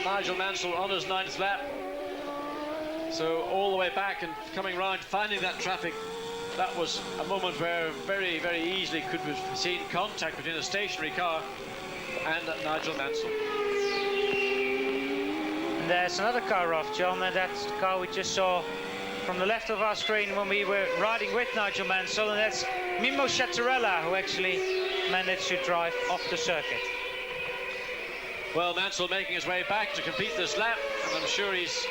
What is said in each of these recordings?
Nigel Mansell on his 9th lap. So all the way back and coming round, finding that traffic, that was a moment where very, very easily could have seen contact between a stationary car and Nigel Mansell. And there's another car off, John, and that's the car we just saw from the left of our screen when we were riding with Nigel Mansell, and that's Mimmo Chattarella, who actually managed to drive off the circuit. Well, Mansell making his way back to complete this lap, and I'm sure he's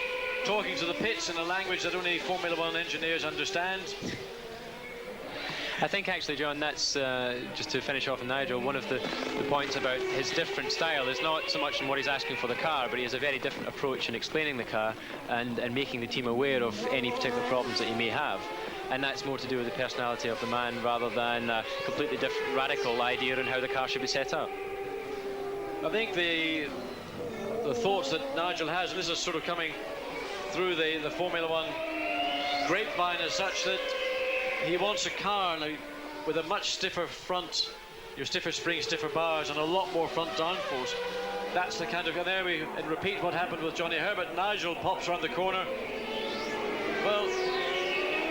talking to the pits in a language that only Formula One engineers understand. I think actually, John, that's just to finish off on Nigel, one of the points about his different style is not so much in what he's asking for the car, but he has a very different approach in explaining the car and making the team aware of any particular problems that he may have. And that's more to do with the personality of the man rather than a completely different, radical idea on how the car should be set up. I think the thoughts that Nigel has, and this is sort of coming through the Formula One grapevine, as such that he wants a car with a much stiffer front, your stiffer springs, stiffer bars, and a lot more front downforce. That's the kind of, and there we and repeat what happened with Johnny Herbert. Nigel pops around the corner. Well,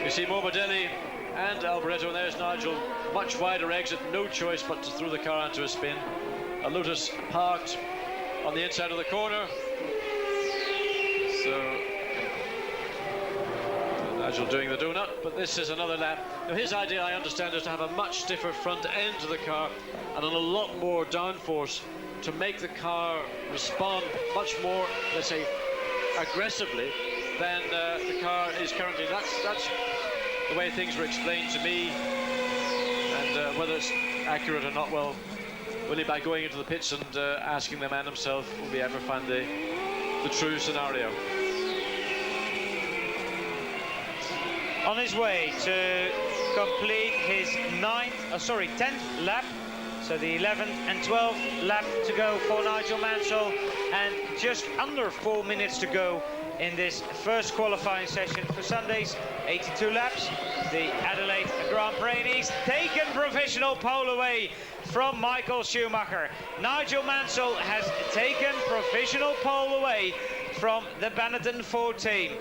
you see Morbidelli and Alboreto, and there's Nigel, much wider exit, no choice but to throw the car onto a spin. A Lotus parked on the inside of the corner. So Nigel doing the donut, but this is another lap. Now his idea, I understand, is to have a much stiffer front end to the car and a lot more downforce to make the car respond much more, let's say, aggressively than the car is currently. That's the way things were explained to me, and whether it's accurate or not, well, Willie, by going into the pits and asking the man himself, will we ever find the true scenario. On his way to complete his 10th lap, so the 11th and 12th lap to go for Nigel Mansell, and just under 4 minutes to go in this first qualifying session for Sunday's 82 laps, the Adelaide Grand Prix. And he's taken provisional pole away from Michael Schumacher. Nigel Mansell has taken provisional pole away from the Benetton Ford team.